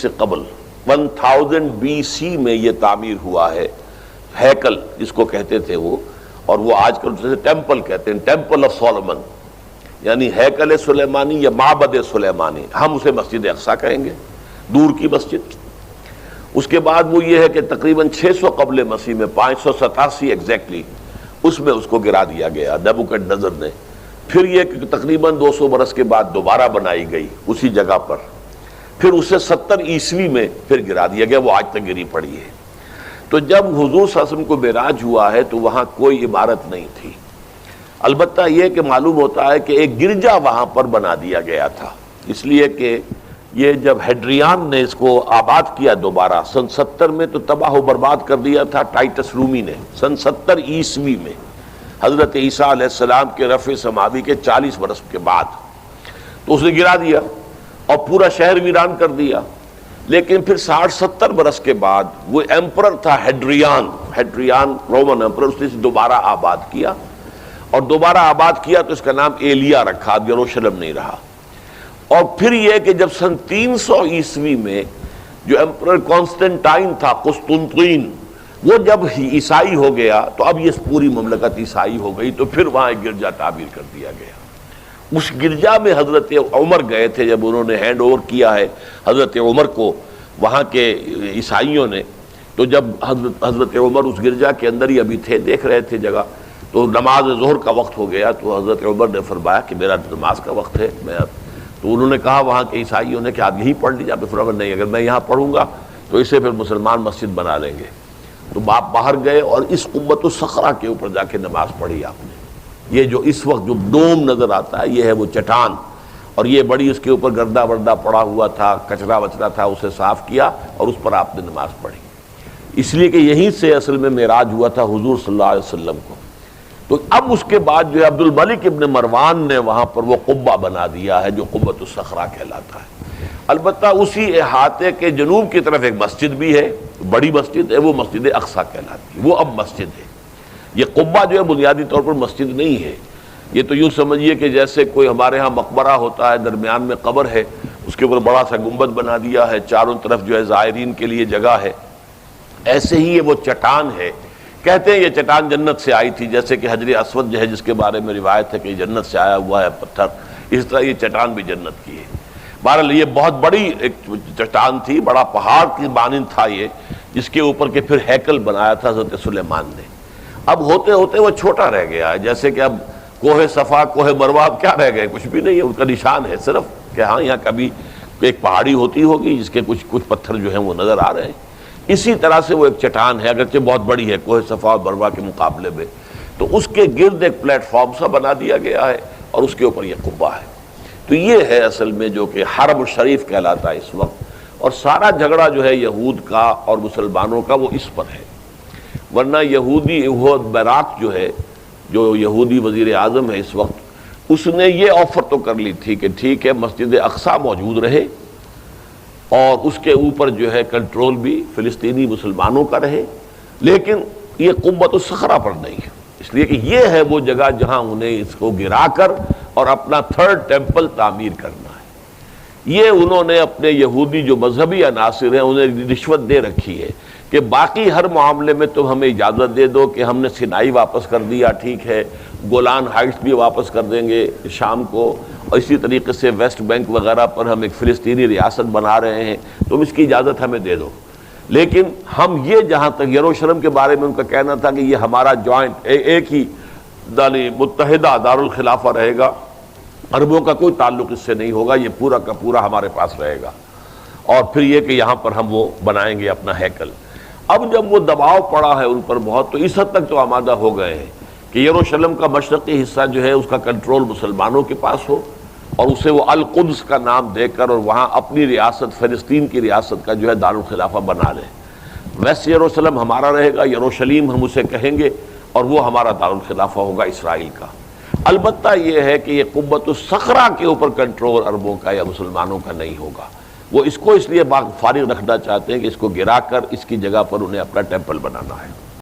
سے قبل 1000 BC میں یہ تعمیر ہوا ہے ہیکل جس کو کہتے تھے وہ، اور وہ آج کل اسے ٹیمپل کہتے ہیں، ٹیمپل آف سولومن، یعنی ہیکل سلیمانی یا معبد سلیمانی، ہم اسے مسجد اقصی کہیں گے، دور کی مسجد۔ اس کے بعد وہ یہ ہے کہ تقریباً 600 قبل مسیح میں 587 ایگزیکٹلی اس میں اس کو گرا دیا گیا نیبوکڈنیزر نے۔ پھر یہ کہ تقریباً 200 برس کے بعد دوبارہ بنائی گئی اسی جگہ پر، پھر اسے 70 عیسوی میں پھر گرا دیا گیا، وہ آج تک گری پڑی ہے۔ تو جب حضور صلی اللہ علیہ وسلم کو معراج ہوا ہے تو وہاں کوئی عمارت نہیں تھی، البتہ یہ کہ معلوم ہوتا ہے کہ ایک گرجا وہاں پر بنا دیا گیا تھا، اس لیے کہ یہ جب ہیڈریان نے اس کو آباد کیا دوبارہ سن 70 میں تو تباہ و برباد کر دیا تھا ٹائٹس رومی نے سن 70 عیسوی میں، حضرت عیسیٰ علیہ السلام کے رفع سماوی کے 40 برس کے بعد، تو اس نے گرا دیا اور پورا شہر ویران کر دیا۔ لیکن پھر 60-70 برس کے بعد وہ ایمپرر تھا ہیڈریان رومن ایمپرر، اس نے دوبارہ آباد کیا، اور دوبارہ آباد کیا تو اس کا نام ایلیا رکھا، اب یروشلم نہیں رہا۔ اور پھر یہ کہ جب سن 300 عیسوی میں جو ایمپرر کانسٹنٹائن تھا قسطنطین، وہ جب عیسائی ہو گیا تو اب یہ پوری مملکت عیسائی ہو گئی، تو پھر وہاں ایک گرجا تعمیر کر دیا گیا۔ اس گرجا میں حضرت عمر گئے تھے، جب انہوں نے ہینڈ اوور کیا ہے حضرت عمر کو وہاں کے عیسائیوں نے، تو جب حضرت عمر اس گرجا کے اندر ہی ابھی تھے، دیکھ رہے تھے جگہ، تو نماز ظہر کا وقت ہو گیا، تو حضرت عمر نے فرمایا کہ میرا نماز کا وقت ہے، تو انہوں نے کہا وہاں کے عیسائیوں نے کہ آپ یہیں پڑھ لیجیے، آپ نے فرمایا نہیں، اگر میں یہاں پڑھوں گا تو اسے پھر مسلمان مسجد بنا لیں گے۔ تو باپ باہر گئے اور اس قبۃ الصخرہ کے اوپر جا کے نماز پڑھی آپ نے۔ یہ جو اس وقت جو ڈوم نظر آتا ہے یہ ہے وہ چٹان، اور یہ بڑی اس کے اوپر گردہ وردہ پڑا ہوا تھا، کچرا وچرا تھا، اسے صاف کیا اور اس پر آپ نے نماز پڑھی، اس لیے کہ یہیں سے اصل میں معراج ہوا تھا حضور صلی اللہ علیہ وسلم کو۔ تو اب اس کے بعد جو ہے عبد الملک ابن مروان نے وہاں پر وہ قبہ بنا دیا ہے جو قبۃ الصخرہ کہلاتا ہے۔ البتہ اسی احاطے کے جنوب کی طرف ایک مسجد بھی ہے، بڑی مسجد ہے، وہ مسجد اقصی کہلاتی ہے، وہ اب مسجد ہے۔ یہ قبہ جو ہے بنیادی طور پر مسجد نہیں ہے، یہ تو یوں سمجھیے کہ جیسے کوئی ہمارے ہاں مقبرہ ہوتا ہے، درمیان میں قبر ہے، اس کے اوپر بڑا سا گنبد بنا دیا ہے، چاروں طرف جو ہے زائرین کے لیے جگہ ہے، ایسے ہی یہ وہ چٹان ہے۔ کہتے ہیں یہ چٹان جنت سے آئی تھی، جیسے کہ حجر اسود جو ہے جس کے بارے میں روایت ہے کہ جنت سے آیا ہوا ہے پتھر، اس طرح یہ چٹان بھی جنت کی ہے۔ بہرحال یہ بہت بڑی ایک چٹان تھی، بڑا پہاڑ کی مانند تھا یہ، جس کے اوپر کے پھر ہیکل بنایا تھا حضرت سلیمان نے۔ اب ہوتے ہوتے وہ چھوٹا رہ گیا ہے، جیسے کہ اب کوہ صفا کوہ مروہ اب کیا رہ گئے، کچھ بھی نہیں ہے، ان کا نشان ہے صرف کہ ہاں یہاں کبھی ایک پہاڑی ہوتی ہوگی جس کے کچھ پتھر جو ہیں وہ نظر آ رہے ہیں۔ اسی طرح سے وہ ایک چٹان ہے، اگرچہ بہت بڑی ہے کوہ صفا اور مروہ کے مقابلے میں، تو اس کے گرد ایک پلیٹ فارم سا بنا دیا گیا ہے اور اس کے اوپر یہ قبہ ہے۔ تو یہ ہے اصل میں جو کہ حرم الشریف کہلاتا ہے اس وقت، اور سارا جھگڑا جو ہے یہود کا اور مسلمانوں کا وہ اس پر ہے۔ ورنہ یہودی اہود بیراق جو ہے، جو یہودی وزیر اعظم ہے اس وقت، اس نے یہ آفر تو کر لی تھی کہ ٹھیک ہے مسجد اقصی موجود رہے اور اس کے اوپر جو ہے کنٹرول بھی فلسطینی مسلمانوں کا رہے، لیکن یہ قبۃ الصخرہ پر نہیں ہے، اس لیے کہ یہ ہے وہ جگہ جہاں انہیں اس کو گرا کر اور اپنا تھرڈ ٹیمپل تعمیر کرنا ہے۔ یہ انہوں نے اپنے یہودی جو مذہبی عناصر ہیں انہیں رشوت دے رکھی ہے کہ باقی ہر معاملے میں تم ہمیں اجازت دے دو کہ ہم نے سینائی واپس کر دیا، ٹھیک ہے، گولان ہائٹس بھی واپس کر دیں گے شام کو، اور اسی طریقے سے ویسٹ بینک وغیرہ پر ہم ایک فلسطینی ریاست بنا رہے ہیں، تم اس کی اجازت ہمیں دے دو، لیکن ہم یہ جہاں تک یروشلم کے بارے میں ان کا کہنا تھا کہ یہ ہمارا جوائنٹ ایک ہی متحدہ دارالخلافہ رہے گا، عربوں کا کوئی تعلق اس سے نہیں ہوگا، یہ پورا کا پورا ہمارے پاس رہے گا، اور پھر یہ کہ یہاں پر ہم وہ بنائیں گے اپنا ہیکل۔ اب جب وہ دباؤ پڑا ہے ان پر بہت، تو اس حد تک تو آمادہ ہو گئے ہیں کہ یروشلم کا مشرقی حصہ جو ہے اس کا کنٹرول مسلمانوں کے پاس ہو، اور اسے وہ القدس کا نام دے کر اور وہاں اپنی ریاست فلسطین کی ریاست کا جو ہے دارالخلافہ بنا لیں۔ ویسٹ یروشلم ہمارا رہے گا، یروشلیم ہم اسے کہیں گے، اور وہ ہمارا دارالخلافہ ہوگا اسرائیل کا۔ البتہ یہ ہے کہ یہ قبۃ الصخرہ کے اوپر کنٹرول عربوں کا یا مسلمانوں کا نہیں ہوگا، وہ اس کو اس لیے فارغ رکھنا چاہتے ہیں کہ اس کو گرا کر اس کی جگہ پر انہیں اپنا ٹیمپل بنانا ہے۔